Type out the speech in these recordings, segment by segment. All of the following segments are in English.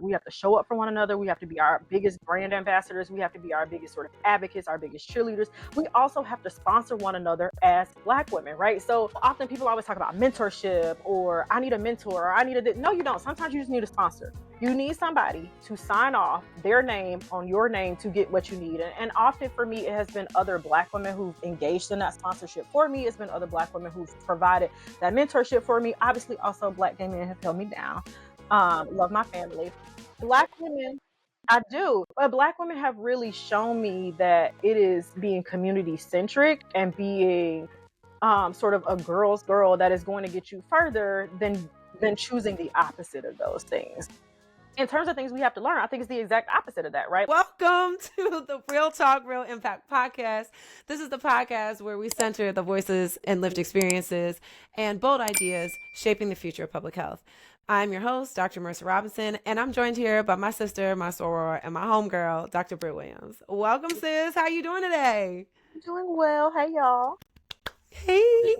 We have to show up for one another. We have to be our biggest brand ambassadors. We have to be our biggest sort of advocates, our biggest cheerleaders. We also have to sponsor one another as Black women, right? So often people always talk about mentorship, or I need a mentor, or I need a... No, you don't. Sometimes you just need a sponsor. You need somebody to sign off their name on your name to get what you need. And often for me, it has been other Black women who've engaged in that sponsorship for me. It's been other Black women who've provided that mentorship for me. Obviously, also Black gay men have held me down. Love my family. Black women, I do. But Black women have really shown me that it is being community centric and being sort of a girl's girl that is going to get you further than choosing the opposite of those things. In terms of things we have to learn, I think it's the exact opposite of that, right? Welcome to the Real Talk, Real Impact podcast. This is the podcast where we center the voices and lived experiences and bold ideas shaping the future of public health. I'm your host, Dr. Marissa Robinson, and I'm joined here by my sister, my soror, and my homegirl, Dr. Brit Williams. Welcome, sis. How you doing today? I'm doing well. Hey, y'all. Hey.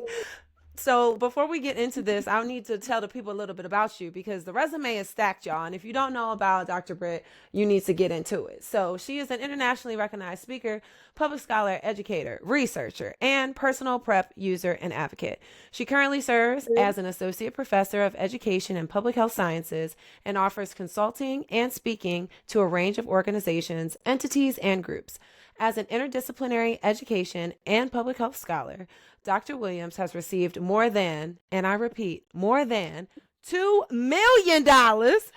So before we get into this, I need to tell the people a little bit about you because the resume is stacked, y'all. And if you don't know about Dr. Brit, you need to get into it. So she is an internationally recognized speaker, public scholar, educator, researcher, and personal prep user and advocate. She currently serves as an associate professor of education and public health sciences and offers consulting and speaking to a range of organizations, entities, and groups. As an interdisciplinary education and public health scholar, Dr. Williams has received more than, and I repeat, more than $2 million.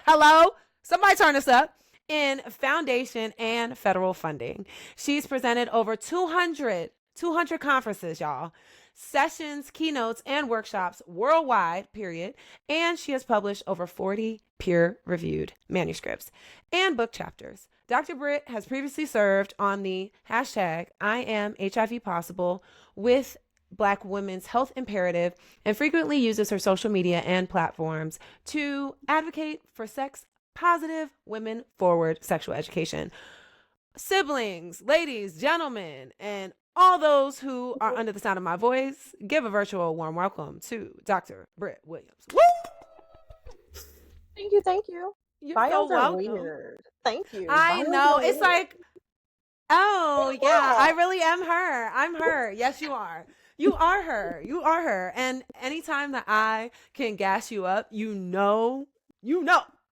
Hello? Somebody turn this up. In foundation and federal funding. She's presented over 200 conferences, y'all, sessions, keynotes, and workshops worldwide, period. And she has published over 40 peer-reviewed manuscripts and book chapters. Dr. Brit has previously served on the hashtag #IamHIVPossible with Black Women's Health Imperative and frequently uses her social media and platforms to advocate for sex-positive, women-forward sexual education. Siblings, ladies, gentlemen, and all those who are under the sound of my voice, give a virtual warm welcome to Dr. Brit Williams. Woo! Thank you. Thank you. You're Bios so are welcome. weird. Thank you. I Bios know. are It's weird. like, oh, yeah, I really am her. I'm her. Yes, you are. You are her. You are her. And anytime that I can gas you up, you know,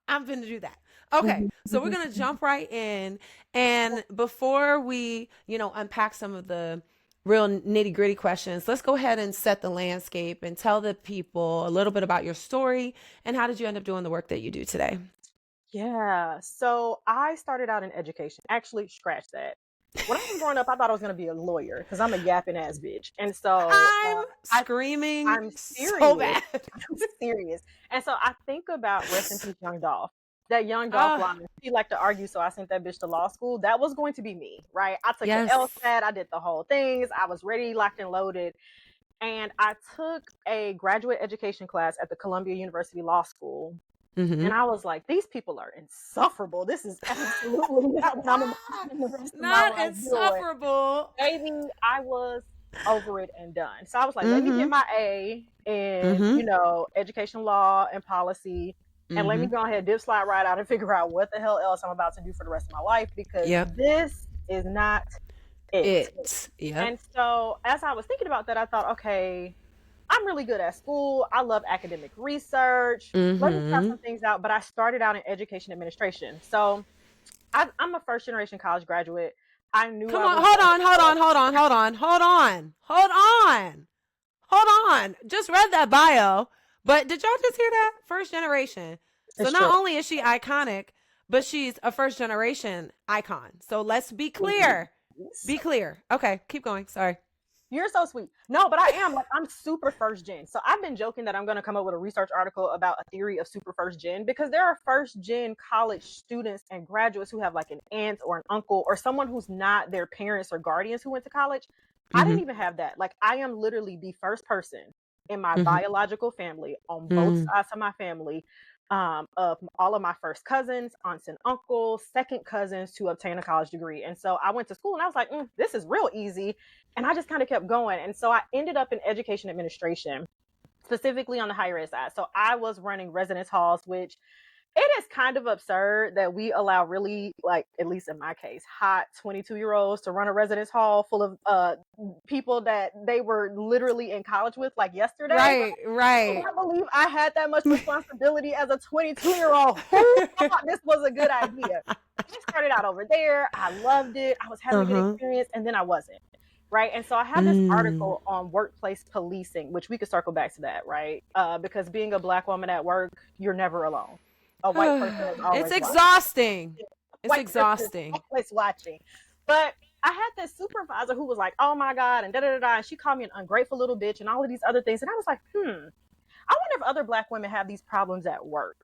I'm going to do that. Okay, so we're going to jump right in. And before we, unpack some of the real nitty gritty questions, let's go ahead and set the landscape and tell the people a little bit about your story and how did you end up doing the work that you do today? Yeah. So I started out in education. Actually, scratch that. When I was growing up, I thought I was going to be a lawyer because I'm a yapping ass bitch. And so I'm screaming I'm serious. so bad. I'm serious. And so I think about rest in peace, Young Dolph. That Young Dolph line, he liked to argue, so I sent that bitch to law school. That was going to be me, right? I took the LSAT, I did the whole things. I was ready, locked and loaded. And I took a graduate education class at the Columbia University Law School. Mm-hmm. And I was like, these people are insufferable. This is absolutely not what I'm imagining the rest of my life insufferable. Maybe I was over it and done. So I was like, let me get my A in, education law and policy. And let me go ahead, dip slide right out and figure out what the hell else I'm about to do for the rest of my life because this is not it. And so as I was thinking about that, I thought, okay, I'm really good at school. I love academic research. Let me try some things out. But I started out in education administration. So I'm a first generation college graduate. I knew. Hold on. Just read that bio. But did y'all just hear that? First generation. So it's not only is she iconic, but she's a first generation icon. So let's be clear. Be clear. Okay, keep going. Sorry. You're so sweet. No, but I'm super first gen. So I've been joking that I'm going to come up with a research article about a theory of super first gen because there are first gen college students and graduates who have like an aunt or an uncle or someone who's not their parents or guardians who went to college. I didn't even have that. Like I am literally the first person in my biological family on both sides of my family, of all of my first cousins, aunts and uncles, second cousins to obtain a college degree. And so I went to school and I was like, this is real easy. And I just kind of kept going. And so I ended up in education administration, specifically on the higher ed side. So I was running residence halls, which It is kind of absurd that we allow really, like, at least in my case, hot 22-year-olds to run a residence hall full of people that they were literally in college with, like, yesterday. Right, I right. can't believe I had that much responsibility as a 22-year-old. Who thought this was a good idea? I started out over there. I loved it. I was having a good Uh-huh. experience, and then I wasn't. Right. And so I have this Mm. article on workplace policing, which we could circle back to that, right? Because being a Black woman at work, you're never alone. A white person is It's always watching. exhausting. It's White person is exhausting. always watching. But I had this supervisor who was like, "Oh my God," and da da da, and she called me an ungrateful little bitch and all of these other things. And I was like, I wonder if other Black women have these problems at work.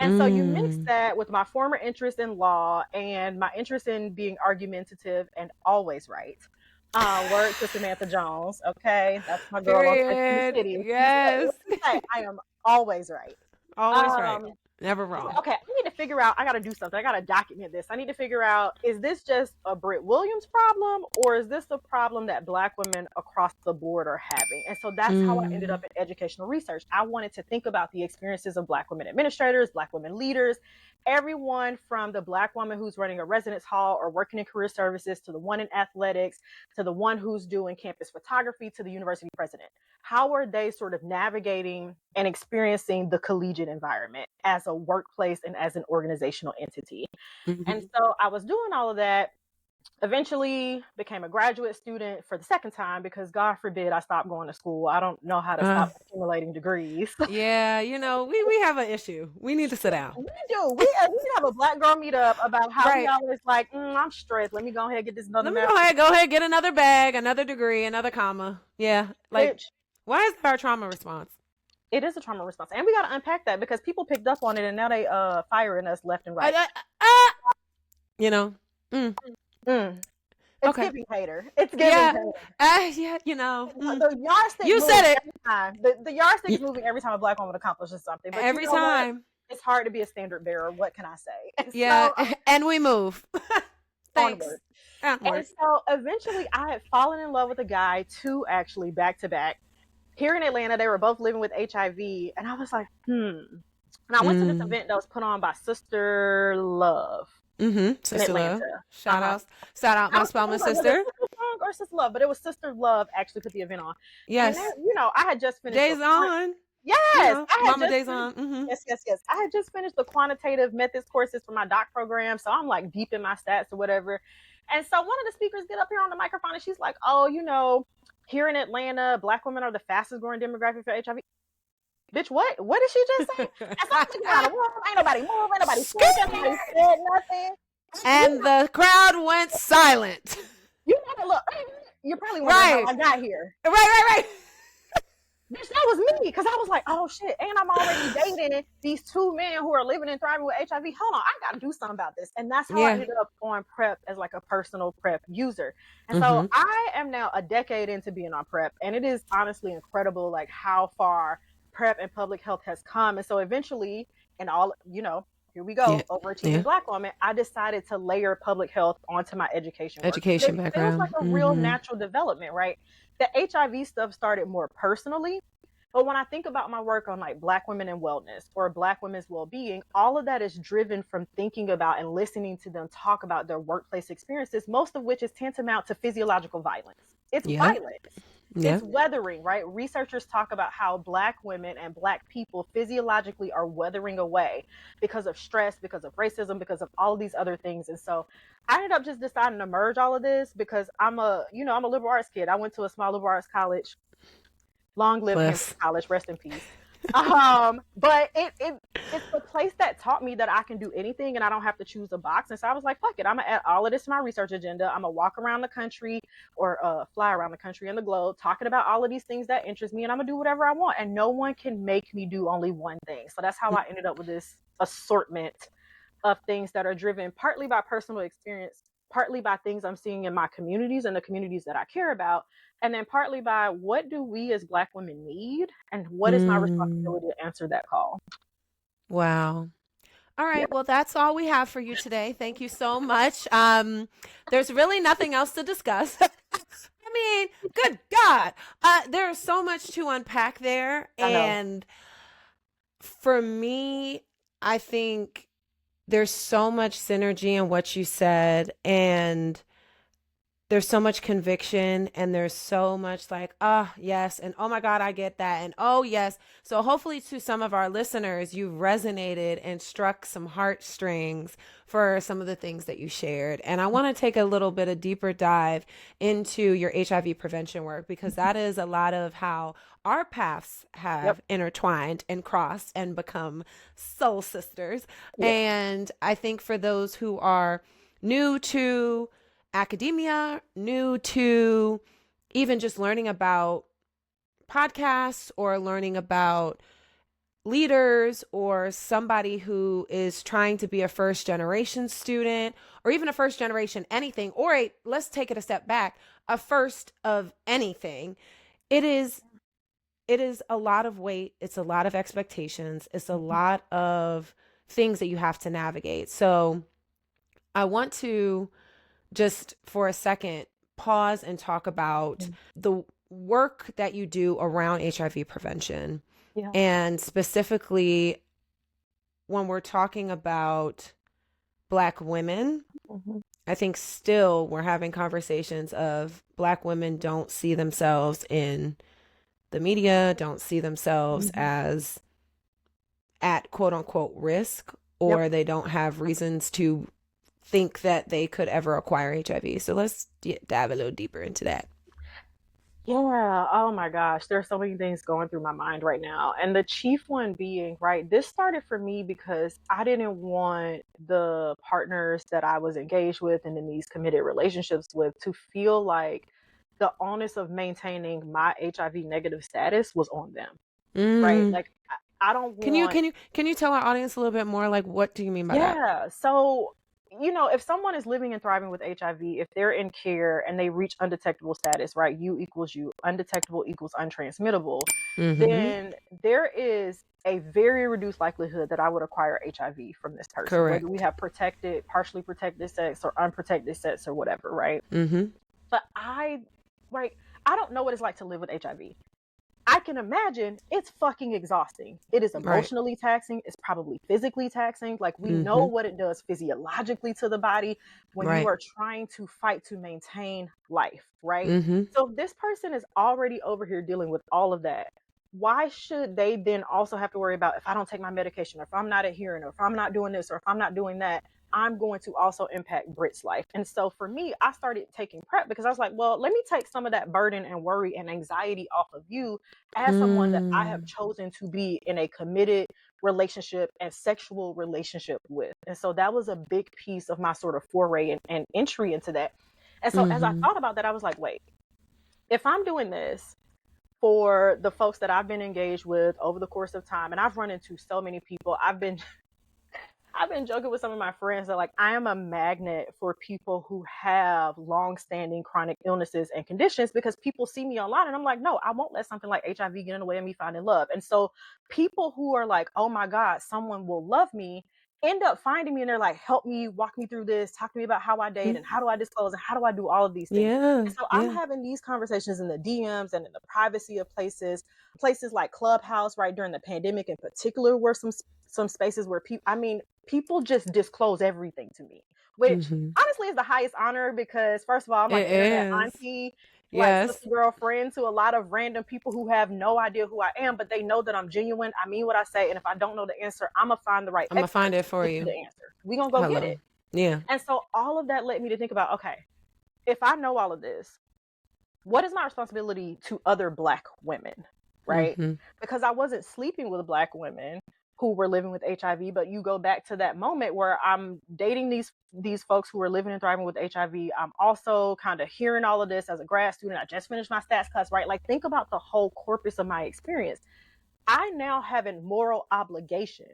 And so you mix Mm. that with my former interest in law and my interest in being argumentative and always right. Word to Samantha Jones. Okay, that's my girl on Sex and the Period. City. Yes. I am always right. Always right. Um, Never wrong. okay, I need to figure out, I got to do something. I got to document this. I need to figure out, is this just a Brit Williams problem, or is this a problem that Black women across the board are having? And so that's how I ended up in educational research. I wanted to think about the experiences of Black women administrators, Black women leaders, everyone from the Black woman who's running a residence hall or working in career services, to the one in athletics, to the one who's doing campus photography, to the university president. How are they sort of navigating and experiencing the collegiate environment as a workplace and as an organizational entity? Mhm. And so I was doing all of that, eventually became a graduate student for the second time because, God forbid, I stopped going to school. I don't know how to Uh, stop accumulating degrees. yeah, we have an issue. We need to sit down. We do. We have a Black girl meetup about how we Right. always like, I'm stressed. Let me go ahead and get this another Let me master's. go ahead, get another bag, another degree, another comma. Yeah. Like, Bitch, why is that our trauma response? it is a trauma response. And we got to unpack that because people picked up on it and now they firing us left and right. You know. Mm. It's Okay. giving hater. It's giving Yeah. hater. Yeah, The yardstick You moves said it. every time. The yardstick's moving every time a Black woman accomplishes something. But Every you know what? time. It's hard to be a standard bearer. What can I say? And Yeah. so, And we move. Thanks. onward. Onward. And so eventually I had fallen in love with a guy, two actually back to back. Here in Atlanta, they were both living with HIV. And I was like, And I went to this event that was put on by Sister Love in Sister Love. Atlanta. Shout out my Spelman Was it sister. Sister Love or Sister Love? But it was Sister Love actually put the event on. Yes. And then, I had just finished. Days on. Yes. I had Mama just Days finished, on. Yes. I had just finished the quantitative methods courses for my doc program. So I'm like deep in my stats or whatever. And so one of the speakers get up here on the microphone and she's like, here in Atlanta, Black women are the fastest growing demographic for HIV. Bitch, what? What did she just say? And so I'm looking around the room, ain't nobody moving, ain't nobody speaking, nobody said nothing. And the crowd went silent. You never look. You're probably wondering how I got here. Right. Bitch, that was me, because I was like, oh shit, and I'm already dating these two men who are living and thriving with HIV. Hold on, I gotta do something about this. And that's how I ended up on PrEP as like a personal PrEP user. And so I am now a decade into being on PrEP, and it is honestly incredible like how far PrEP and public health has come. And so eventually, and all, here we go, overachieving Black woman, I decided to layer public health onto my education background. It was like a real natural development, right? The HIV stuff started more personally, but when I think about my work on like Black women and wellness or Black women's well-being, all of that is driven from thinking about and listening to them talk about their workplace experiences, most of which is tantamount to physiological violence. It's violence. It's weathering, right? Researchers talk about how Black women and Black people physiologically are weathering away because of stress, because of racism, because of all of these other things. And so I ended up just deciding to merge all of this because I'm a liberal arts kid. I went to a small liberal arts college. Long live Hampton College, rest in peace. But it's the place that taught me that I can do anything and I don't have to choose a box. And so I was like, fuck it, I'm gonna add all of this to my research agenda. I'm gonna walk around the country or fly around the country and the globe talking about all of these things that interest me, and I'm gonna do whatever I want. And no one can make me do only one thing. So that's how I ended up with this assortment of things that are driven partly by personal experience, partly by things I'm seeing in my communities and the communities that I care about, and then partly by what do we as Black women need and what is my responsibility to answer that call. Wow. All right. Well, that's all we have for you today. Thank you so much. There's really nothing else to discuss. I mean, good God. There's so much to unpack there. And for me, I think there's so much synergy in what you said, and there's so much conviction, and there's so much like, oh yes, and oh my god, I get that, and oh yes. So hopefully to some of our listeners, you've resonated and struck some heartstrings for some of the things that you shared. And I want to take a little bit of deeper dive into your HIV prevention work, because that is a lot of how our paths Yep. have intertwined and crossed and become soul sisters. Yeah. And I think for those who are new to academia, new to even just learning about podcasts or learning about leaders, or somebody who is trying to be a first generation student, or even a first generation anything, or let's take it a step back, a first of anything. It is a lot of weight, it's a lot of expectations, it's a lot of things that you have to navigate. So I want to just for a second pause and talk about the work that you do around HIV prevention. Yeah. And specifically, when we're talking about Black women, Mm-hmm. I think still we're having conversations of Black women don't see themselves in the media, don't see themselves as at quote unquote risk, Yep. or they don't have reasons to think that they could ever acquire HIV. So let's dive a little deeper into that. Yeah. Oh my gosh. There's so many things going through my mind right now. And the chief one being, right, this started for me because I didn't want the partners that I was engaged with and in these committed relationships with to feel like the onus of maintaining my HIV negative status was on them. Right. Mm. Like, I don't Can you want. can you can you tell our audience a little bit more? Like, what do you mean by that? Yeah. So, if someone is living and thriving with HIV, if they're in care and they reach undetectable status, right? U equals U, undetectable equals untransmittable, Mm-hmm. then there is a very reduced likelihood that I would acquire HIV from this person, whether we Correct. have protected, partially protected sex or unprotected sex or whatever, right? Mm-hmm. But right, I don't know what it's like to live with HIV. I can imagine it's fucking exhausting. It is Right. emotionally taxing. It's probably physically taxing. Like, we know Mm-hmm. what it does physiologically to the body when you Right. are trying to fight to maintain life, right? Mm-hmm. So if this person is already over here dealing with all of that, why should they then also have to worry about, if I don't take my medication, or if I'm not adhering, or if I'm not doing this, or if I'm not doing that, I'm going to also impact Brit's life. And so for me, I started taking PrEP because I was like, well, let me take some of that burden and worry and anxiety off of you as someone that I have Mm. chosen to be in a committed relationship and sexual relationship with. And so that was a big piece of my sort of foray and entry into that. And so as I Mm-hmm. thought about that, I was like, wait, if I'm doing this for the folks that I've been engaged with over the course of time, and I've run into so many people, I've been joking with some of my friends that, like, I am a magnet for people who have long-standing chronic illnesses and conditions, because people see me online and I'm like, no, I won't let something like HIV get in the way of me finding love. And so people who are like, oh my God, someone will love me, end up finding me and they're like, help me, walk me through this, talk to me about how I date and how do I disclose and how do I do all of these things. Yeah. And so I'm Yeah. having these conversations in the DMs and in the privacy of places like Clubhouse, right, during the pandemic in particular, were some spaces where people just disclose everything to me, which Mm-hmm. honestly is the highest honor, because first of all, I'm like It an internet is. auntie, like Yes. sister girlfriend to a lot of random people who have no idea who I am, but they know that I'm genuine. I mean what I say, and if I don't know the answer, I'm gonna find the right I'm gonna find experts it to for get you you. the answer. We gonna go get Hello. it. Yeah. And so all of that led me to think about, okay, if I know all of this, what is my responsibility to other Black women, right? Mm-hmm. Because I wasn't sleeping with Black women who were living with HIV, but you go back to that moment where I'm dating these folks who are living and thriving with HIV. I'm also kind of hearing all of this as a grad student. I just finished my stats class, right? Like, think about the whole corpus of my experience. I now have a moral obligation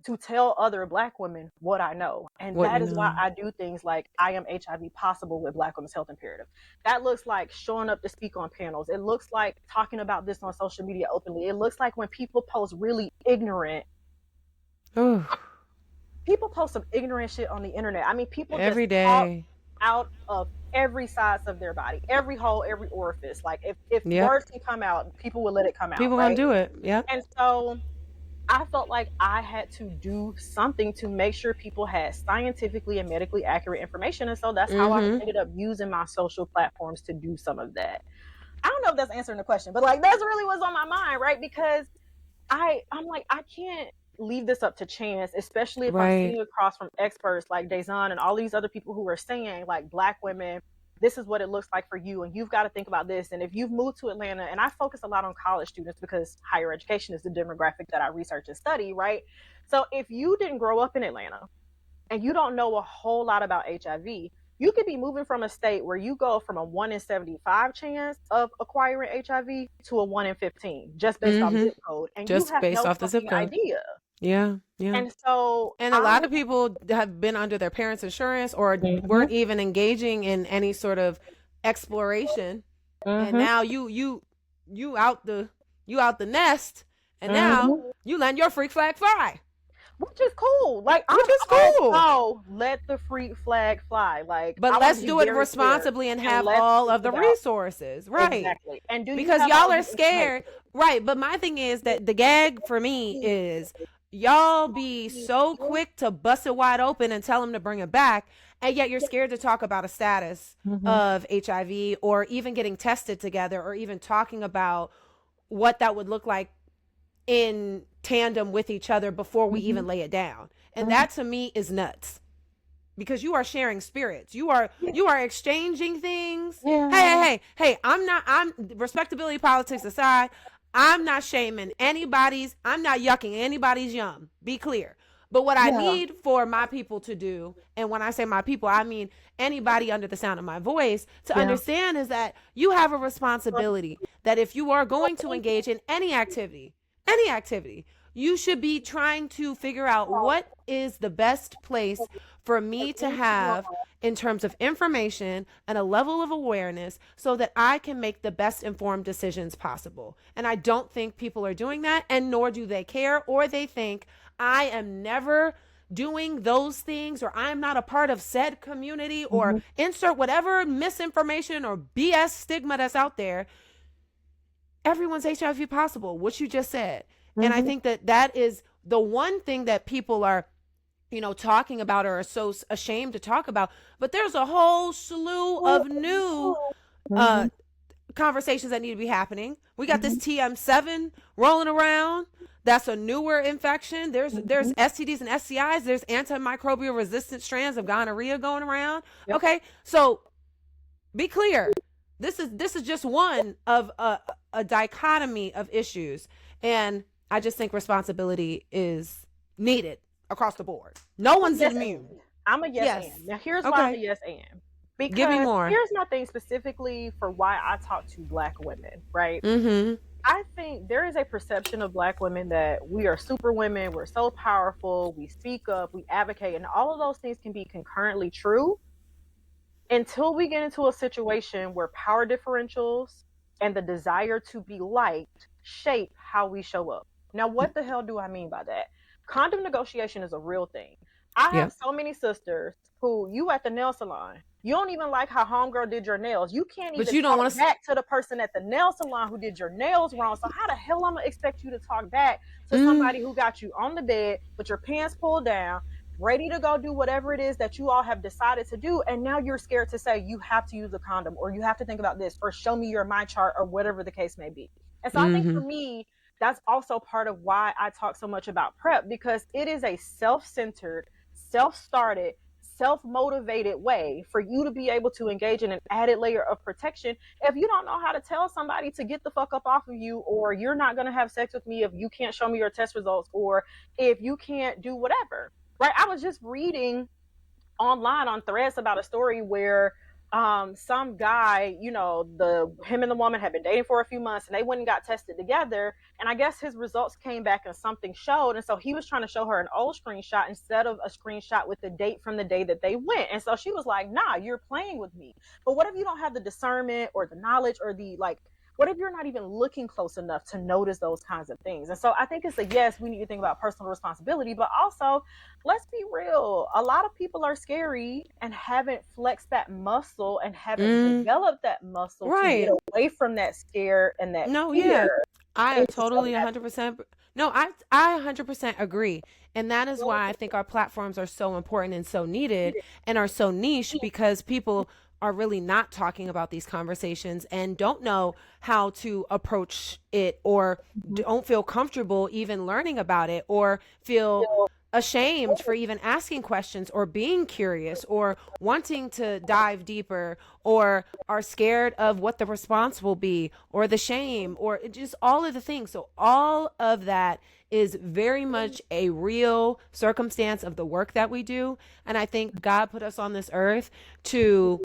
to tell other Black women what I know. And What that you is why know. I do things like I Am HIV Possible with Black Women's Health Imperative. That looks like showing up to speak on panels. It looks like talking about this on social media openly. It looks like when people post really ignorant, Oh, people post some ignorant shit on the internet. I mean, people just every talk day. out of every size of their body, every hole, every orifice. Like, if Yep. words can come out, people will let it come out, People gonna right? do it. Yep. And so I felt like I had to do something to make sure people had scientifically and medically accurate information. And so that's how I Mm-hmm. ended up using my social platforms to do some of that. I don't know if that's answering the question, but like that's really what's on my mind, right? Because I'm like, I can't leave this up to chance, especially if I'm Right. sitting across from experts like Dazan and all these other people who are saying, like, Black women, this is what it looks like for you, and you've got to think about this. And if you've moved to Atlanta, and I focus a lot on college students because higher education is the demographic that I research and study, right? So if you didn't grow up in Atlanta and you don't know a whole lot about HIV, you could be moving from a state where you go from a 1 in 75 chance of acquiring HIV to a 1 in 15 just based off Mm-hmm. zip code, and you Just have based no off the zip fucking code. idea. Yeah. Yeah. And so And a lot of people have been under their parents' insurance or weren't even engaging in any sort of exploration. And now you out the nest, and now you letting your freak flag fly. which is cool. Like, Which is cool. Oh, let the freak flag fly. Like, But let's do it responsibly and have all of the resources. Right. Exactly. And because y'all are scared. Right. But my thing is that the gag for me is y'all be so quick to bust it wide open and tell them to bring it back. And yet you're scared to talk about a status of HIV or even getting tested together or even talking about what that would look like in tandem with each other before we even lay it down. And that to me is nuts. Because you are sharing spirits. You are exchanging things. Yeah. Hey, I'm respectability politics aside, I'm not shaming anybody's, I'm not yucking anybody's yum. Be clear. But what I need for my people to do, and when I say my people, I mean anybody under the sound of my voice, to understand is that you have a responsibility that if you are going to engage in any activity, you should be trying to figure out what is the best place for me to have in terms of information and a level of awareness so that I can make the best informed decisions possible. And I don't think people are doing that, and nor do they care, or they think I am never doing those things, or I'm not a part of said community, or insert whatever misinformation or BS stigma that's out there. Everyone's HIV possible, what you just said. And I think that is the one thing that people are, talking about or are so ashamed to talk about. But there's a whole slew of new conversations that need to be happening. We got this TM7 rolling around. That's a newer infection. There's STDs and STIs. There's antimicrobial resistant strands of gonorrhea going around. Yep. Okay, so be clear. This is just one of a dichotomy of issues, and I just think responsibility is needed across the board. No one's immune. I'm a yes and. Now here's why I'm a yes and. Because give me more. Here's my thing specifically for why I talk to Black women, right? I think there is a perception of Black women that we are super women, we're so powerful, we speak up, we advocate, and all of those things can be concurrently true until we get into a situation where power differentials and the desire to be liked shape how we show up. Now, what the hell do I mean by that? Condom negotiation is a real thing. I have so many sisters who, you at the nail salon, you don't even like how homegirl did your nails. You can't even talk back to the person at the nail salon who did your nails wrong. So how the hell I'm going to expect you to talk back to somebody who got you on the bed with your pants pulled down, ready to go do whatever it is that you all have decided to do, and now you're scared to say you have to use a condom, or you have to think about this, or show me your my chart, or whatever the case may be. And so I think for me, that's also part of why I talk so much about PrEP, because it is a self-centered, self-started, self-motivated way for you to be able to engage in an added layer of protection. If you don't know how to tell somebody to get the fuck up off of you, or you're not going to have sex with me if you can't show me your test results, or if you can't do whatever, right? I was just reading online on Threads about a story where some guy, him and the woman had been dating for a few months, and they went and got tested together, and I guess his results came back and something showed, and so he was trying to show her an old screenshot instead of a screenshot with the date from the day that they went. And so she was like, nah, you're playing with me. But what if you don't have the discernment or the knowledge or the what if you're not even looking close enough to notice those kinds of things? And so I think it's a yes, we need to think about personal responsibility, but also let's be real. A lot of people are scary and haven't flexed that muscle and haven't developed that muscle to get away from that scare and that fear. I totally 100%. No, I 100% agree. And that is why I think our platforms are so important and so needed and are so niche, because people are really not talking about these conversations and don't know how to approach it, or Mhm. don't feel comfortable even learning about it, or feel ashamed for even asking questions or being curious or wanting to dive deeper, or are scared of what the response will be, or the shame, or just all of the things. So all of that is very much a real circumstance of the work that we do. And I think God put us on this earth to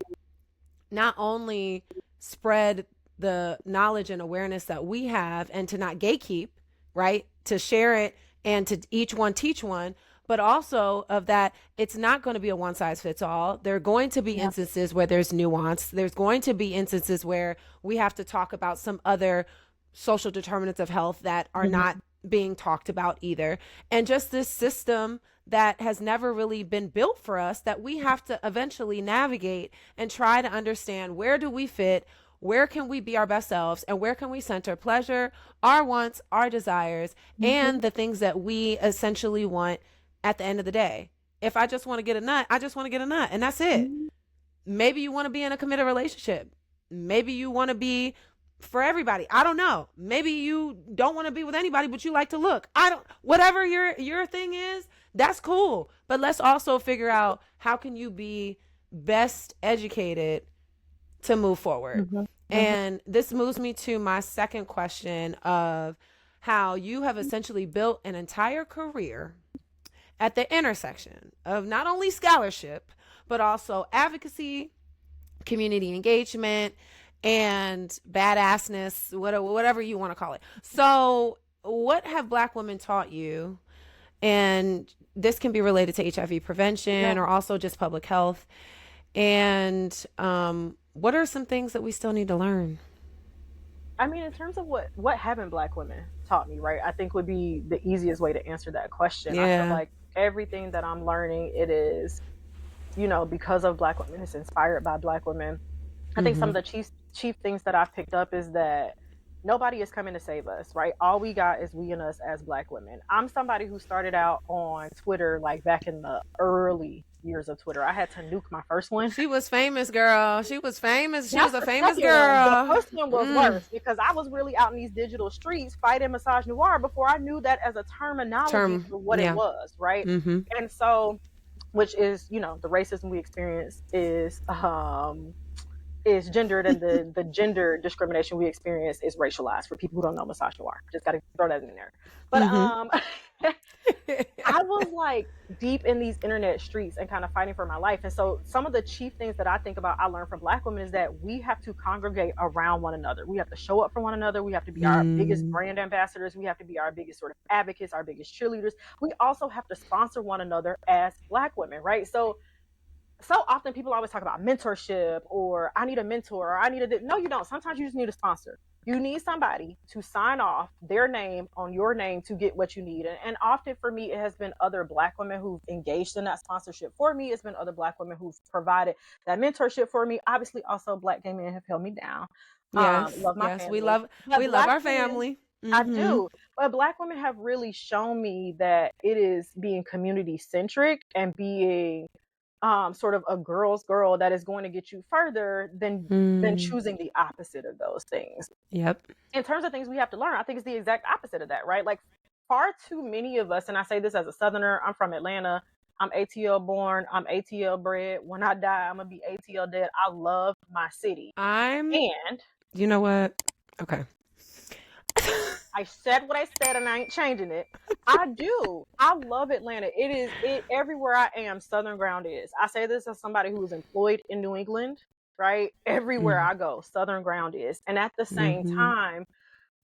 not only spread the knowledge and awareness that we have, and to not gatekeep, right? To share it and to each one teach one, but also of that it's not going to be a one size fits all. There are going to be Yeah. instances where there's nuance. There's going to be instances where we have to talk about some other social determinants of health that are Mhm. not being talked about either. And just this system that has never really been built for us, that we have to eventually navigate and try to understand, where do we fit, where can we be our best selves, and where can we center pleasure, our wants, our desires, Mhm. and the things that we essentially want at the end of the day. If I just want to get a nut, I just want to get a nut, and that's it. Mhm. Maybe you want to be in a committed relationship. Maybe you want to be for everybody. I don't know. Maybe you don't want to be with anybody, but you like to look. I don't, whatever your thing is, that's cool. But let's also figure out, how can you be best educated to move forward. Mhm. Mhm. And this moves me to my second question of how you have essentially built an entire career at the intersection of not only scholarship, but also advocacy, community engagement, and badassness, whatever you want to call it. So, what have Black women taught you? And this can be related to HIV Yeah. prevention or also just public health. And what are some things that we still need to learn? I mean, in terms of what haven't Black women taught me, right? I think would be the easiest way to answer that question. I feel Yeah. like everything that I'm learning, it is, because of Black women, it's inspired by Black women. I think some Mm-hmm. of the chief things that I've picked up is that nobody is coming to save us, right? All we got is we and us as Black women. I'm somebody who started out on Twitter like back in the early years of Twitter. I had to nuke my first one. She was famous, girl. She was famous. She Not was a the famous second one. The girl. first one was worse because I was really out in these digital streets fighting misogynoir before I knew that as a terminology Term. for what it Yeah. was, right? Mm-hmm. And so, which is, the racism we experience is gendered, and the gender discrimination we experience is racialized for people who don't know misogynoir. Just got to throw that in there. But Mm-hmm. I was like deep in these internet streets and kind of fighting for my life. And so some of the chief things that I think about I learned from Black women is that we have to congregate around one another. We have to show up for one another. We have to be our biggest Mm. brand ambassadors. We have to be our biggest sort of advocates, our biggest cheerleaders. We also have to sponsor one another as Black women, right? So often people always talk about mentorship, or I need a mentor, or I need a, no, you don't. Sometimes you just need a sponsor. You need somebody to sign off their name on your name to get what you need. And often for me, it has been other Black women who've engaged in that sponsorship for me. It's been other Black women who've provided that mentorship for me. Obviously, also Black gay men have held me down. Yes. Love my Yes. We family. love But we love Black our women, family. I Mm-hmm. do. But Black women have really shown me that it is being community centric and being sort of a girl's girl that is going to get you further than Mm. choosing the opposite of those things. Yep. In terms of things we have to learn, I think it's the exact opposite of that, right? Like far too many of us, and I say this as a Southerner, I'm from Atlanta. I'm ATL born. I'm ATL bred. When I die, I'm gonna be ATL dead. I love my city, I'm. and You know what? Okay. I said what I said, and I ain't changing it. I do. I love Atlanta. It everywhere I am, Southern ground is. I say this as somebody who is employed in New England, right? Everywhere Mm-hmm. I go, Southern ground is. And at the same Mm-hmm. time,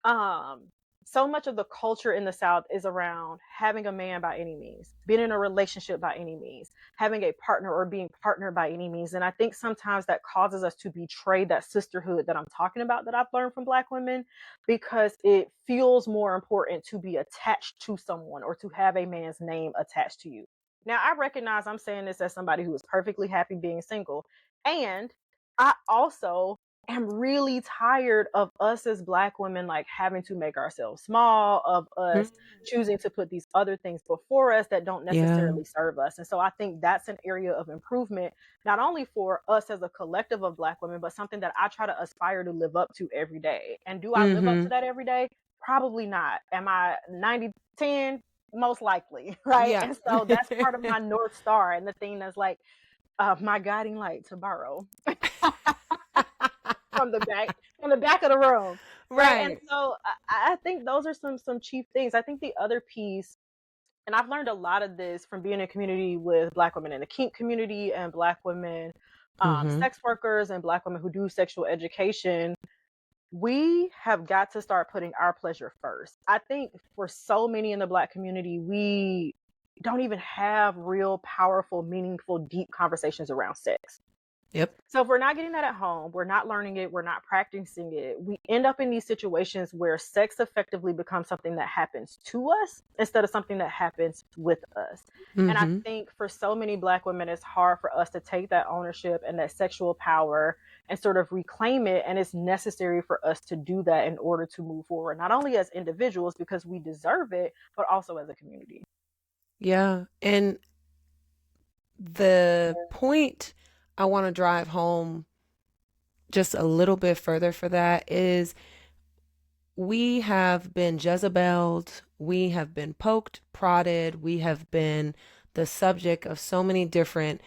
um so much of the culture in the South is around having a man by any means, being in a relationship by any means, having a partner or being partnered by any means. And I think sometimes that causes us to betray that sisterhood that I'm talking about, that I've learned from Black women, because it feels more important to be attached to someone or to have a man's name attached to you. Now I recognize I'm saying this as somebody who is perfectly happy being single, and I also am really tired of us as Black women like having to make ourselves small, of us choosing to put these other things before us that don't Yeah. necessarily serve us. And so I think that's an area of improvement, not only for us as a collective of Black women, but something that I try to aspire to live up to every day. And do I live up to Mm-hmm. that every day? Probably not. Am I 90/10? Most likely, right? Yeah. And so that's part of my North Star and the thing that's like my guiding light to borrow from the back of the room, right? And Right. so I think those are some chief things. I think the other piece, and I've learned a lot of this from being in a community with Black women in the kink community and Black women, Mm-hmm. sex workers and Black women who do sexual education. We have got to start putting our pleasure first. I think for so many in the Black community, we don't even have real powerful, meaningful, deep conversations around sex. Yep. So if we're not getting that at home, we're not learning it, we're not practicing it, we end up in these situations where sex effectively becomes something that happens to us instead of something that happens with us. And I Mm-hmm. think for so many Black women, it's hard for us to take that ownership and that sexual power and sort of reclaim it. And it's necessary for us to do that in order to move forward, not only as individuals because we deserve it, but also as a community. Yeah. And the point I want to drive home just a little bit further for that is we have been Jezebeled, we have been poked, prodded, we have been the subject of so many different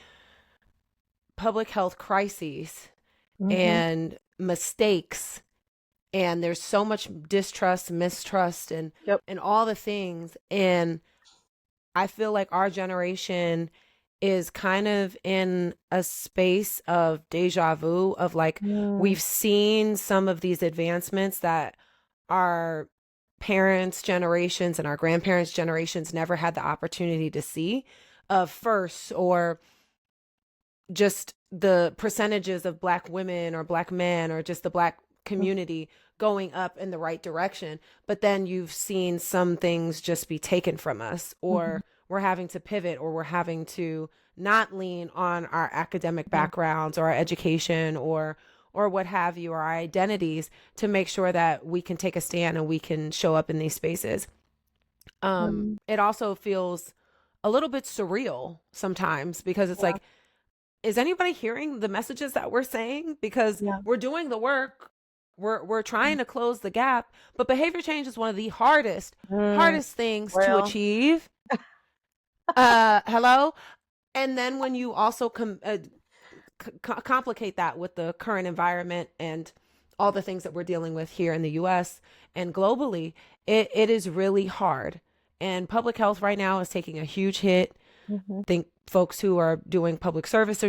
public health crises Mm-hmm. and mistakes, and there's so much distrust, mistrust, Yep. and all the things. And I feel like our generation is kind of in a space of deja vu of like Mm. we've seen some of these advancements that our parents' generations and our grandparents' generations never had the opportunity to see of first, or just the percentages of Black women or Black men or just the Black community going up in the right direction. But then you've seen some things just be taken from us, Mm-hmm. or we're having to pivot, or we're having to not lean on our academic Yeah. backgrounds or our education or what have you, or our identities to make sure that we can take a stand and we can show up in these spaces. Mm. It also feels a little bit surreal sometimes because it's Yeah. like, is anybody hearing the messages that we're saying? Because Yeah. we're doing the work, we're trying to close the gap, but behavior change is one of the Mm. hardest things to Well, achieve. Hello. And then when you also complicate that with the current environment and all the things that we're dealing with here in the US and globally, it is really hard. And public health right now is taking a huge hit. mhm. Think folks who are doing public service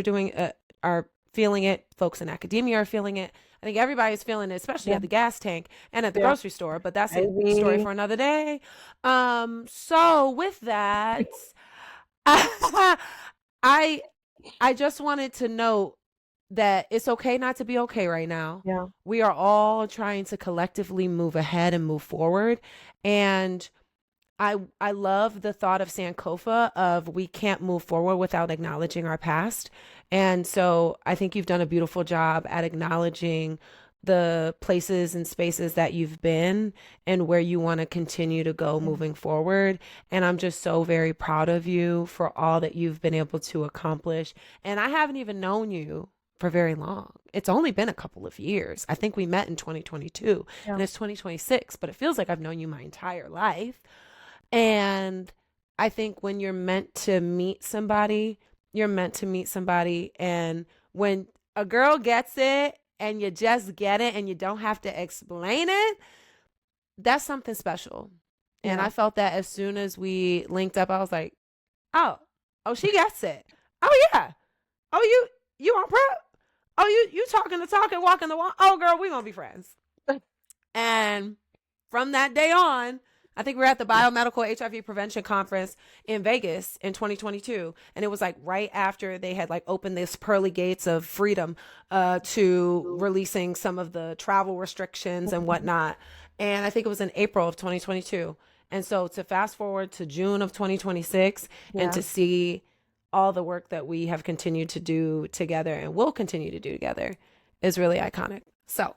are feeling it. Folks in academia are feeling it. I think everybody's feeling it, especially Yeah. at the gas tank and at the Yeah. grocery store. But that's a story Maybe. for another day. So with that, I I just wanted to note that it's okay not to be okay right now. Yeah. We are all trying to collectively move ahead and move forward. And I love the thought of Sankofa of we can't move forward without acknowledging our past. And so I think you've done a beautiful job at acknowledging the places and spaces that you've been and where you want to continue to go Yeah. moving forward. And I'm just so very proud of you for all that you've been able to accomplish. And I haven't even known you for very long. It's only been a couple of years. I think we met in 2022 Yeah. and it's 2026, but it feels like I've known you my entire life. And I think when you're meant to meet somebody, you're meant to meet somebody. And when a girl gets it and you just get it and you don't have to explain it, that's something special. And Yeah. I felt that as soon as we linked up, I was like, oh, she gets it. Oh yeah. Oh, you on prep? Oh, you talking the talk and walking the walk. Oh girl, we gonna be friends. And from that day on, I think we were at the Biomedical HIV Prevention Conference in Vegas in 2022. And it was like right after they had like opened this pearly gates of freedom to releasing some of the travel restrictions and whatnot. And I think it was in April of 2022. And so to fast forward to June of 2026 and Yeah. to see all the work that we have continued to do together and will continue to do together is really iconic. So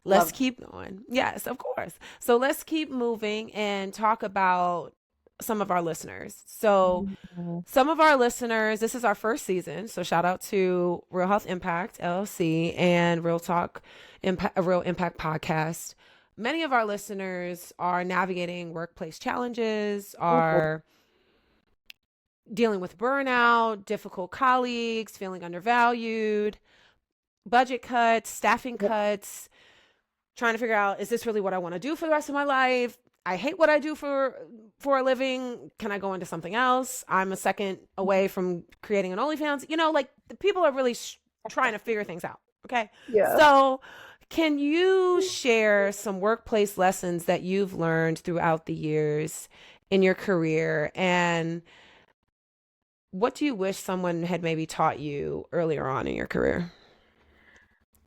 let's Love. keep going. Yes, of course. So let's keep moving and talk about some of our listeners. So Mhm. some of our listeners, this is our first season. So shout out to Real Health Impact LLC and Real Talk Impact, a Real Impact podcast. Many of our listeners are navigating workplace challenges, Mhm. are dealing with burnout, difficult colleagues, feeling undervalued, budget cuts, staffing cuts, trying to figure out, is this really what I want to do for the rest of my life? I hate what I do for a living. Can I go into something else? I'm a second away from creating an OnlyFans. You know, like the people are really trying to figure things out. Okay. Yeah. So can you share some workplace lessons that you've learned throughout the years in your career? And what do you wish someone had maybe taught you earlier on in your career?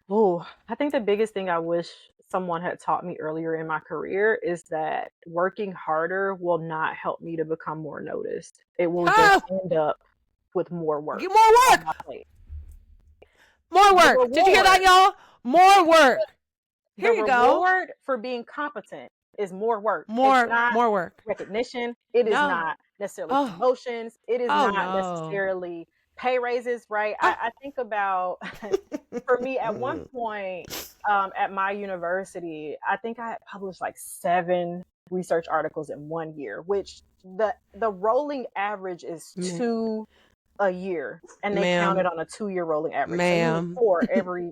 Oh, I think the biggest thing I wish someone had taught me earlier in my career is that working harder will not help me to become more noticed. It will just Oh, end up with more work get more on work. my plate. More The work. Did you hear that, reward, y'all? More work. Here the you go. reward for being competent is more work. It's More not more work. recognition. It is No. not necessarily Oh. promotions. It is Oh not no. necessarily pay raises, right? Oh. I think about for me at one point at my university, I think I had published like 7 research articles in one year, which the rolling average is Ma- 2 a year, and they counted ma'am. on a 2-year rolling average. So you need Ma'am. 4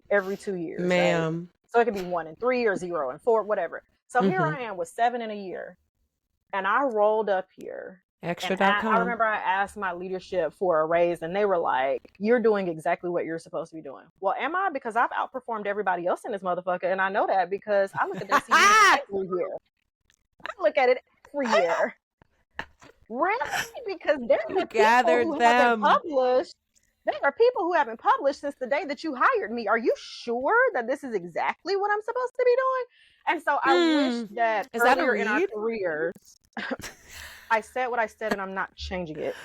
every 2 years, right? Ma'am. So it could be 1 and 3 or 0 and 4, whatever. So here Mm-hmm. I am with 7 in a year, and I rolled up here. And I Extra.com. remember I asked my leadership for a raise, and they were like, "You're doing exactly what you're supposed to be doing." Well, am I? Because I've outperformed everybody else in this motherfucker, and I know that because I look at their CVs every year. I look at it every year. Really? Because there You are people gathered who haven't them. published. There are people who haven't published since the day that you hired me. Are you sure that this is exactly what I'm supposed to be doing? And so I wish that Is that a earlier in our read? careers, I said what I said, and I'm not changing it.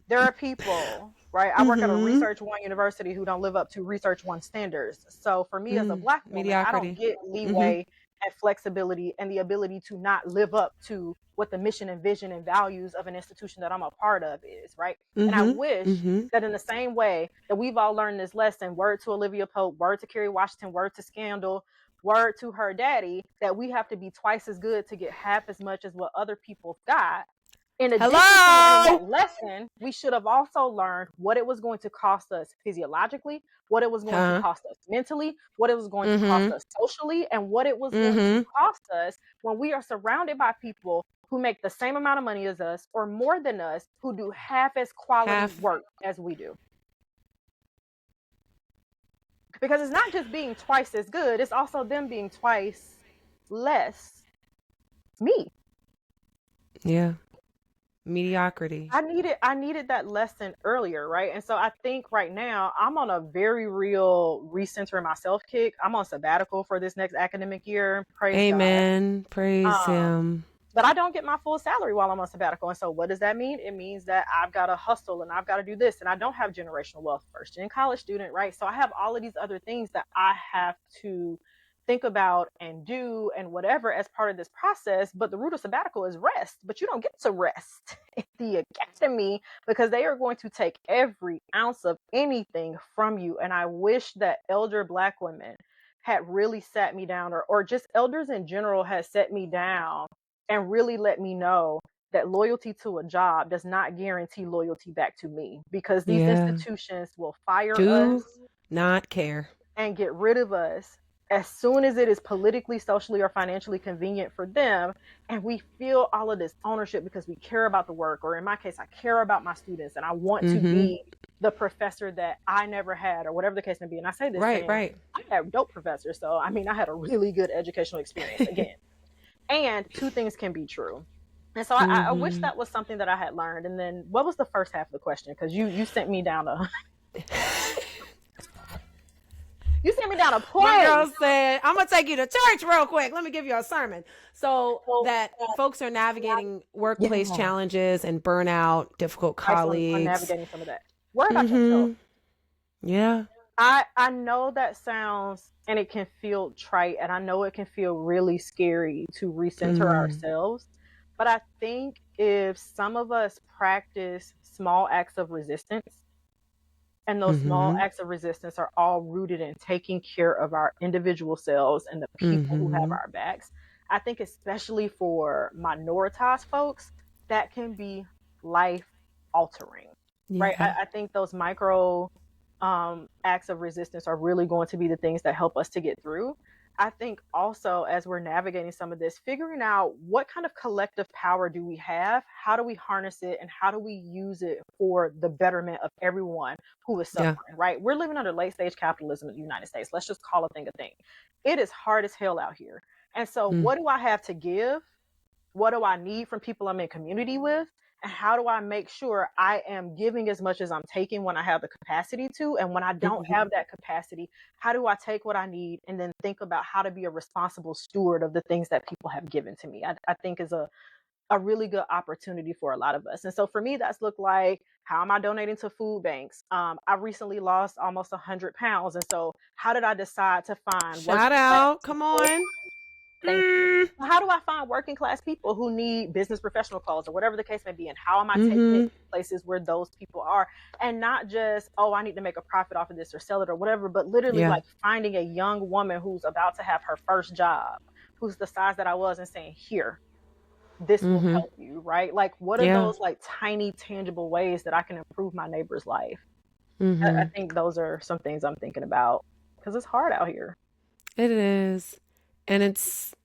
There are people, right? I work at a Mm-hmm. Research One university who don't live up to Research One standards. So for me as a Black woman, I don't Mediocrity. get Mm-hmm. leeway and flexibility and the ability to not live up to what the mission and vision and values of an institution that I'm a part of is, right? And I Mm-hmm. wish Mm-hmm. that in the same way that we've all learned this lesson, word to Olivia Pope, word to Kerry Washington, word to Scandal, word to her daddy, that we have to be twice as good to get half as much as what other people got. In addition to learning Hello. that lesson, we should have also learned what it was going to cost us physiologically, what it was going to Huh? cost us mentally, what it was going to cost Mm-hmm. us socially, and what it was going to Mm-hmm. cost us when we are surrounded by people who make the same amount of money as us or more than us, who do half as quality Half. work as we do. Because it's not just being twice as good, it's also them being twice less me. Yeah. Mediocrity. I needed that lesson earlier, right? And so I think right now I'm on a very real recentering myself kick. I'm on sabbatical for this next academic year. Praise God. Amen. Praise Um, him. but I don't get my full salary while I'm on sabbatical. And so what does that mean? It means that I've got to hustle and I've got to do this. And I don't have generational wealth, first gen college student, right? So I have all of these other things that I have to think about and do and whatever as part of this process. But the root of sabbatical is rest. But you don't get to rest in the academy because they are going to take every ounce of anything from you. And I wish that elder Black women had really sat me down, or just elders in general had set me down and really let me know that loyalty to a job does not guarantee loyalty back to me, because these Yeah. institutions will fire us Do not care. and get rid of us as soon as it is politically, socially, or financially convenient for them. And we feel all of this ownership because we care about the work, or in my case, I care about my students and I want to Mm-hmm. be the professor that I never had, or whatever the case may be. And I say this Right, saying, right. I had dope professors. So, I mean, I had a really good educational experience again. And two things can be true. And so I wish that was something that I had learned. And then what was the first half of the question? Because you sent me down a you sent me down a My place. girl said, I'm going to take you to church real quick. Let me give you a sermon. So that folks are navigating workplace challenges and burnout, difficult Nice on colleagues. navigating some of that. Worry about yourself. Yeah. I know that sounds, and it can feel trite, and I know it can feel really scary to recenter Mm, ourselves. But I think if some of us practice small acts of resistance, and those small mm-hmm, acts of resistance are all rooted in taking care of our individual selves and the people who have mm-hmm. our backs, I think especially for minoritized folks, that can be life altering, right? Yeah. I think those micro acts of resistance are really going to be the things that help us to get through. I think also, as we're navigating some of this, figuring out what kind of collective power do we have, how do we harness it, and how do we use it for the betterment of everyone who is Yeah. suffering, right? We're living under late stage capitalism in the United States. Let's just call a thing a thing. It is hard as hell out here. And so, Mm, what do I have to give? What do I need from people I'm in community with? And how do I make sure I am giving as much as I'm taking when I have the capacity to? And when I don't mm-hmm. have that capacity, how do I take what I need and then think about how to be a responsible steward of the things that people have given to me? I think is a really good opportunity for a lot of us. And so for me, that's looked like, how am I donating to food banks? I recently lost almost 100 pounds. And so how did I decide to find working Shout class out. Come people? on. Thank you. Mm, How do I find working class people who need business professional clothes or whatever the case may be? And how am I taking it mm-hmm. to places where those people are? And not just, oh, I need to make a profit off of this or sell it or whatever, but literally Yeah. like finding a young woman who's about to have her first job, who's the size that I was, and saying, here, this will Mm-hmm. help you, right? Like, what are Yeah. those like tiny, tangible ways that I can improve my neighbor's life? I Mm-hmm. think those are some things I'm thinking about because it's hard out here. It is. And it's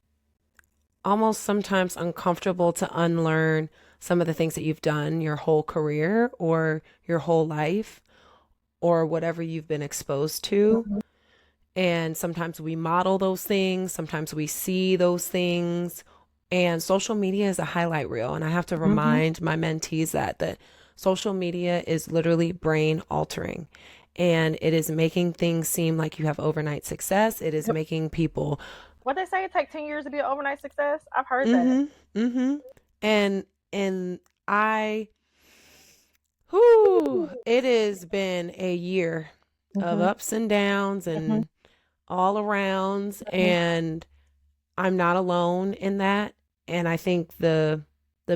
almost sometimes uncomfortable to unlearn some of the things that you've done your whole career or your whole life or whatever you've been exposed to. Mhm. And sometimes we model those things, sometimes we see those things. And social media is a highlight reel. And I have to Mhm. remind my mentees that social media is literally brain altering. And it is making things seem like you have overnight success. It is Yep. making people, What they say, it take 10 years to be an overnight success. I've heard that. mm-hmm, mm-hmm. And and I whew, it has been a year of Mhm. ups and downs Mhm. and all arounds, Mhm. and I'm not alone in that. And I think the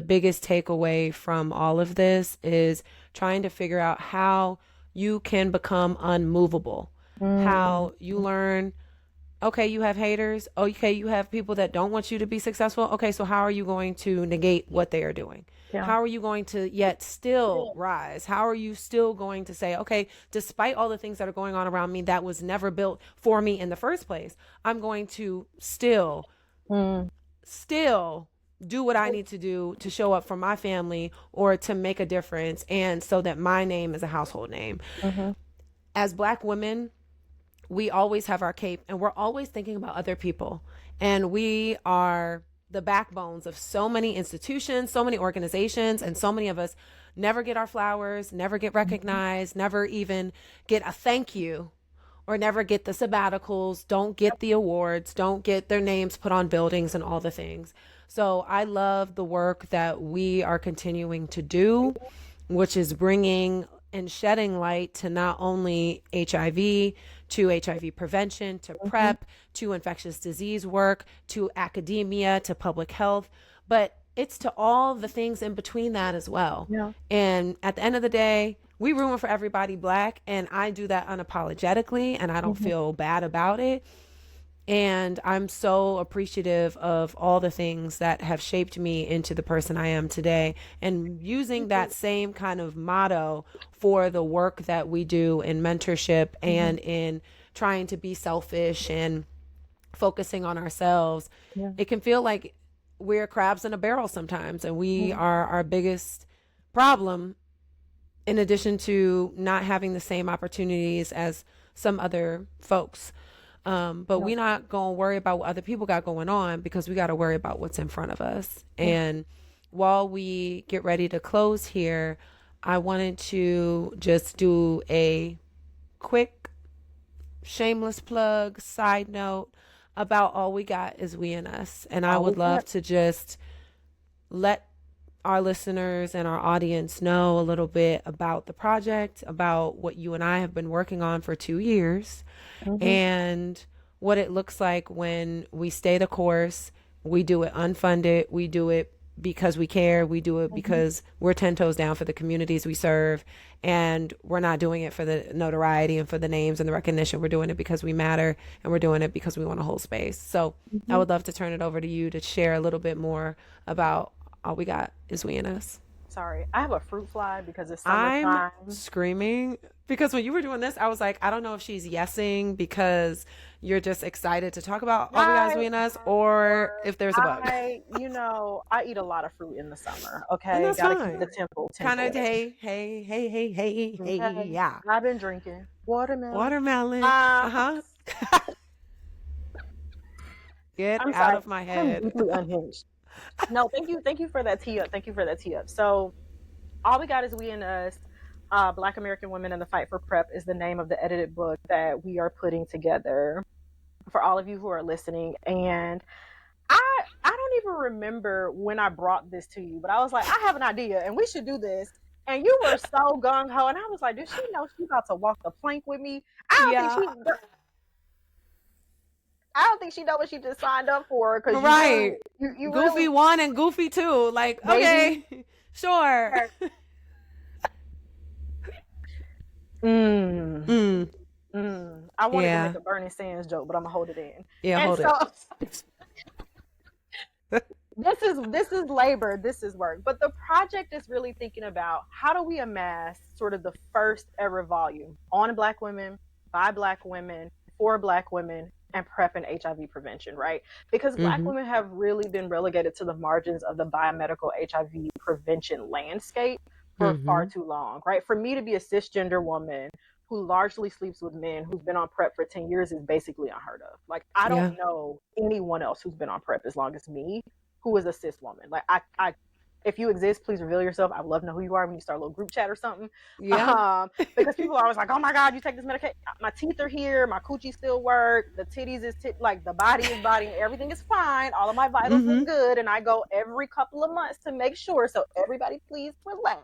biggest takeaway from all of this is trying to figure out how you can become unmovable. Mm. How you learn, okay, you have haters. Okay, you have people that don't want you to be successful. Okay, so how are you going to negate what they are doing? Yeah. How are you going to yet still rise? How are you still going to say, okay, despite all the things that are going on around me that was never built for me in the first place, I'm going to Mm. still do what I need to do to show up for my family or to make a difference and so that my name is a household name. Mhm. As Black women, we always have our cape and we're always thinking about other people. And we are the backbones of so many institutions, so many organizations, and so many of us never get our flowers, never get recognized, never even get a thank you, or never get the sabbaticals, don't get the awards, don't get their names put on buildings and all the things. So I love the work that we are continuing to do, which is bringing and shedding light to not only HIV, to HIV prevention, to Mhm. PrEP, to infectious disease work, to academia, to public health, but it's to all the things in between that as well. Yeah. And at the end of the day, we room for everybody Black, and I do that unapologetically, and I don't Mhm. feel bad about it. And I'm so appreciative of all the things that have shaped me into the person I am today. And using that same kind of motto for the work that we do in mentorship Mhm. and in trying to be selfish and focusing on ourselves, Yeah. it can feel like we're crabs in a barrel sometimes. And we Mhm. are our biggest problem, in addition to not having the same opportunities as some other folks. But Yeah. we not gonna worry about what other people got going on because we got to worry about what's in front of us. Yeah. And while we get ready to close here, I wanted to just do a quick, shameless plug, side note about All We Got Is We and Us. And I All we would got. love to just let our listeners and our audience know a little bit about the project, about what you and I have been working on for 2 years, Mm-hmm. and what it looks like when we stay the course. We do it unfunded. We do it because we care. We do it Mm-hmm. because we're 10 toes down for the communities we serve. And we're not doing it for the notoriety and for the names and the recognition. We're doing it because we matter, and we're doing it because we want to hold space. So I Mm-hmm. would love to turn it over to you to share a little bit more about All We Got Is We and Us. Sorry, I have a fruit fly because it's I'm summertime. screaming because when you were doing this, I was like, I don't know if she's yesing because you're just excited to talk about All We Got Is I We and Us, or or if there's a bug. I eat a lot of fruit in the summer. And Okay, that's got to keep fine. the temple Kind of, templated. hey, Okay, yeah. I've been drinking watermelon. Watermelon. Uh, Uh huh. Get I'm out sorry, of my I'm head. deeply unhinged. No, thank you for that tee up. Thank you for that tee up. So, all we got is we and us. Black American Women in the Fight for Prep is the name of the edited book that we are putting together for all of you who are listening. And I don't even remember when I brought this to you, but I was like, I have an idea and we should do this. And you were so gung ho, and I was like, does she know she's about to walk the plank with me? I don't think Yeah. she. I don't think she know what she just signed up for because Right. you Goofy really, one and Goofy two. Like, baby. okay, sure. Mm, Mm. I wanted to make Yeah. a Bernie Sanders joke, but I'm gonna hold it in. Yeah, And hold so it. this is labor, this is work. But the project is really thinking about how do we amass sort of the first ever volume on Black women, by Black women, for Black women, and PrEP and HIV prevention, right? Because Black Mm-hmm. women have really been relegated to the margins of the biomedical HIV prevention landscape for far Mm-hmm. too long, right? For me to be a cisgender woman who largely sleeps with men who's been on PrEP for 10 years is basically unheard of. Like, I Yeah. don't know anyone else who's been on PrEP as long as me who is a cis woman. Like, if you exist, please reveal yourself. I would love to know who you are when you start a little group chat or something. Yeah. Because people are always like, oh my God, you take this medication. My teeth are here. My coochie still work. The titties is like the body is body. Everything is fine. All of my vitals Mm-hmm. look good. And I go every couple of months to make sure. So everybody please relax.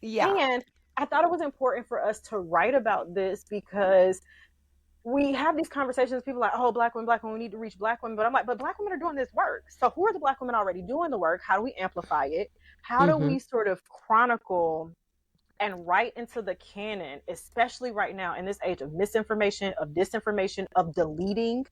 Yeah. And I thought it was important for us to write about this because we have these conversations. People are like, oh, Black women, we need to reach Black women. But I'm like, but Black women are doing this work. So who are the Black women already doing the work? How do we amplify it? How do Mm-hmm. we sort of chronicle and write into the canon, especially right now in this age of misinformation, of disinformation, of deleting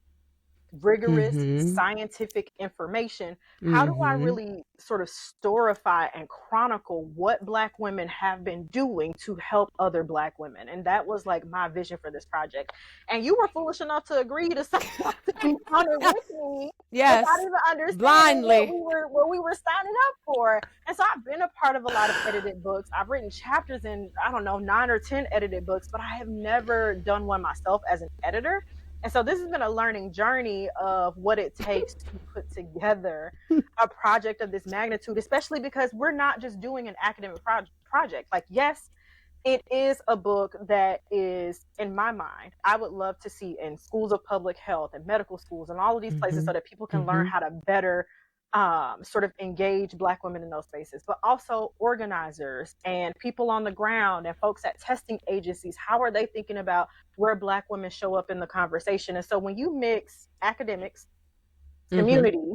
rigorous Mm-hmm. scientific information? How do I Mm-hmm. really sort of storify and chronicle what Black women have been doing to help other Black women? And that was like my vision for this project. And you were foolish enough to agree to sign up to be on it with me without Yes. even understanding Blindly. what we were signing up for. And so I've been a part of a lot of edited books. I've written chapters in, I don't know, 9 or 10 edited books, but I have never done one myself as an editor. And so this has been a learning journey of what it takes to put together a project of this magnitude, especially because we're not just doing an academic project. Like, yes, it is a book that is, in my mind, I would love to see in schools of public health and medical schools and all of these places Mm-hmm. so that people can learn Mm-hmm. how to better sort of engage Black women in those spaces, but also organizers and people on the ground and folks at testing agencies. How are they thinking about where Black women show up in the conversation? And so when you mix academics, Mm-hmm. community,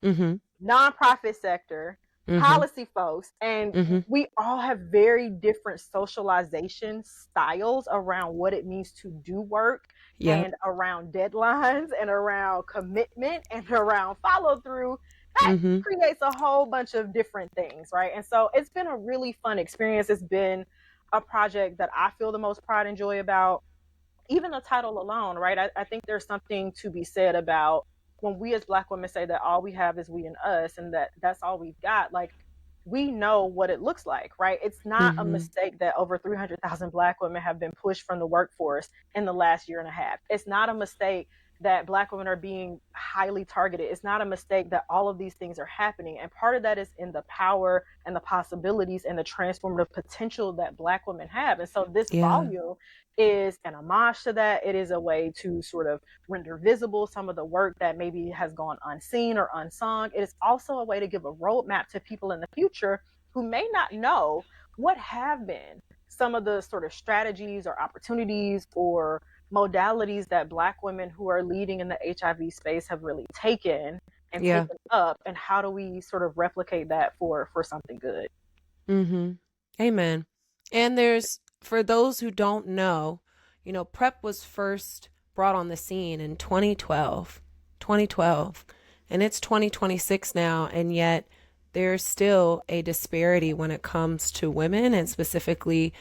Mm-hmm. nonprofit sector, Mm-hmm. policy folks, and Mm-hmm. we all have very different socialization styles around what it means to do work Yep. and around deadlines and around commitment and around follow through. That Mm-hmm. creates a whole bunch of different things, right? And so it's been a really fun experience. It's been a project that I feel the most pride and joy about. Even the title alone, right? I think there's something to be said about when we as Black women say that all we have is we and us, and that's all we've got. Like, we know what it looks like, right? It's not a Mm-hmm. mistake that over 300,000 Black women have been pushed from the workforce in the last year and a half. It's not a mistake that Black women are being highly targeted. It's not a mistake that all of these things are happening. And part of that is in the power and the possibilities and the transformative potential that Black women have. And so this Yeah. volume is an homage to that. It is a way to sort of render visible some of the work that maybe has gone unseen or unsung. It is also a way to give a roadmap to people in the future who may not know what have been some of the sort of strategies or opportunities or modalities that Black women who are leading in the HIV space have really taken and Yeah. taken up, and how do we sort of replicate that for something good? Amen. And there's, for those who don't know, PrEP was first brought on the scene in 2012, and it's 2026 now, and yet there's still a disparity when it comes to women, and specifically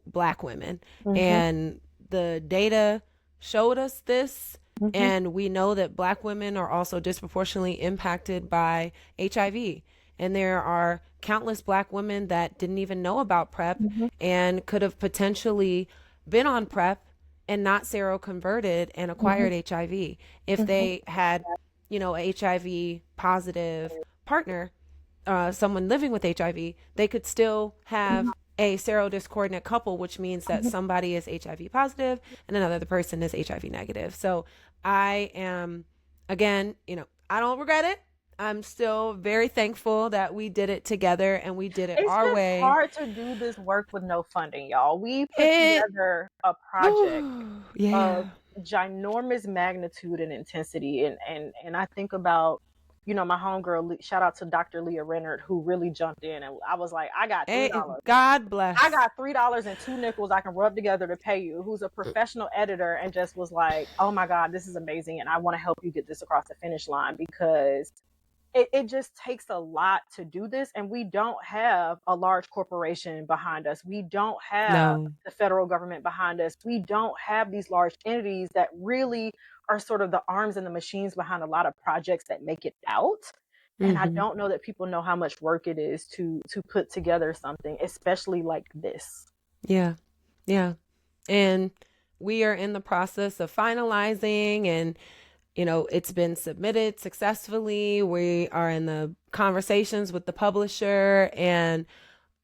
Black women. And the data showed us this, and we know that Black women are also disproportionately impacted by HIV. And there are countless Black women that didn't even know about PrEP and could have potentially been on PrEP and not seroconverted and acquired HIV if they had, a HIV positive partner, someone living with HIV. They could still have a serodiscordant couple, which means that somebody is HIV positive and another person is HIV negative. So I am, again, I don't regret it. I'm still very thankful that we did it together and we did it It's our just way. hard to do this work with no funding, y'all. We put together a project of ginormous magnitude and intensity, and I think about, my homegirl, shout out to Dr. Leah Rennert, who really jumped in, and I was like, I got $3. God bless. I got $3.02 I can rub together to pay you, who's a professional editor, and just was like, oh my God, this is amazing, and I want to help you get this across the finish line, because it just takes a lot to do this, and we don't have a large corporation behind us. We don't have the federal government behind us. We don't have these large entities that really are sort of the arms and the machines behind a lot of projects that make it out. And I don't know that people know how much work it is to put together something, especially like this. Yeah. And we are in the process of finalizing, and it's been submitted successfully. We are in the conversations with the publisher, and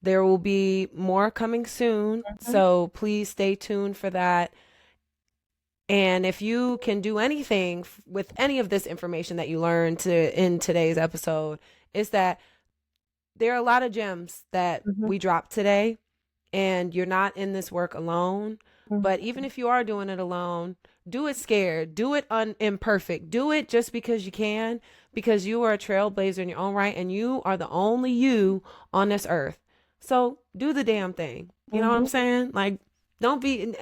there will be more coming soon. So please stay tuned for that. And if you can do anything with any of this information that you learned in today's episode, is that there are a lot of gems that we dropped today, and you're not in this work alone. But even if you are doing it alone, do it scared, do it imperfect, do it just because you can, because you are a trailblazer in your own right, and you are the only you on this earth. So do the damn thing. You know what I'm saying? Like, don't be,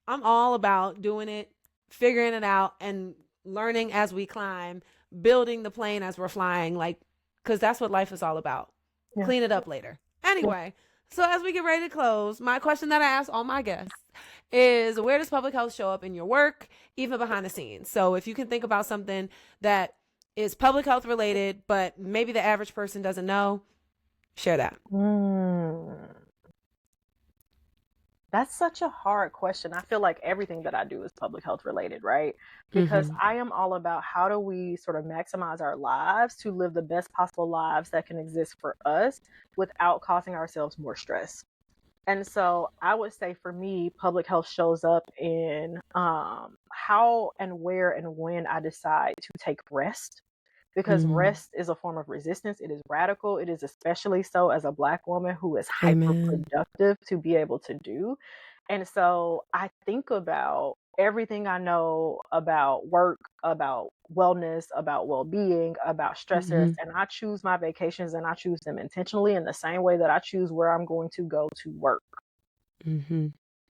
I'm all about doing it, figuring it out, and learning as we climb, building the plane as we're flying, like, because that's what life is all about. Yeah. Clean it up later. Anyway, so as we get ready to close, my question that I ask all my guests is, where does public health show up in your work, even behind the scenes? So if you can think about something that is public health related, but maybe the average person doesn't know, share that. That's such a hard question. I feel like everything that I do is public health related, right? Because I am all about how do we sort of maximize our lives to live the best possible lives that can exist for us without causing ourselves more stress. And so I would say for me, public health shows up in how and where and when I decide to take rest. Because rest is a form of resistance. It is radical. It is especially so as a Black woman who is hyper productive to be able to do. And so I think about everything I know about work, about wellness, about well-being, about stressors, and I choose my vacations, and I choose them intentionally in the same way that I choose where I'm going to go to work.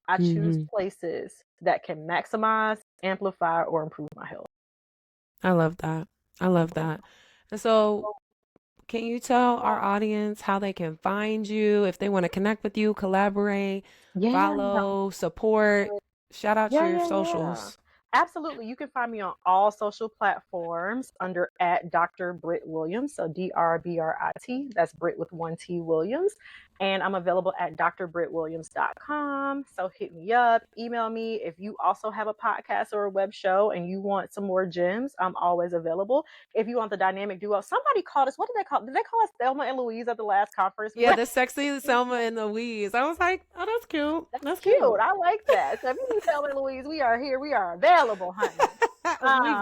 I choose places that can maximize, amplify, or improve my health. I love that. And so, can you tell our audience how they can find you, if they want to connect with you, collaborate, follow, support? Shout out your socials. Absolutely. You can find me on all social platforms under at Dr. Brit Williams. So DRBRIT. That's Brit with 1 T Williams. And I'm available at drbritwilliams.com. So hit me up, email me. If you also have a podcast or a web show and you want some more gems, I'm always available. If you want the dynamic duo, somebody called us. What did they call? Did they call us Thelma and Louise at the last conference? Yeah, the sexy Thelma and Louise. I was like, oh, that's cute. That's cute. I like that. So if you need Thelma and Louise, we are here. We are available, honey.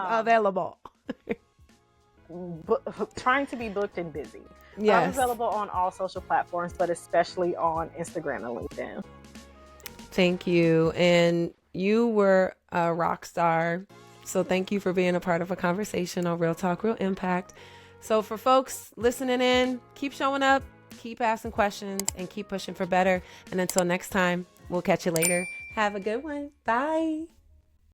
Available. trying to be booked and busy. But I'm Yes. available on all social platforms, but especially on Instagram and LinkedIn. Thank you. And you were a rock star. So thank you for being a part of a conversation on Real Talk, Real Impact. So for folks listening in, keep showing up, keep asking questions, and keep pushing for better. And until next time, we'll catch you later. Have a good one. Bye.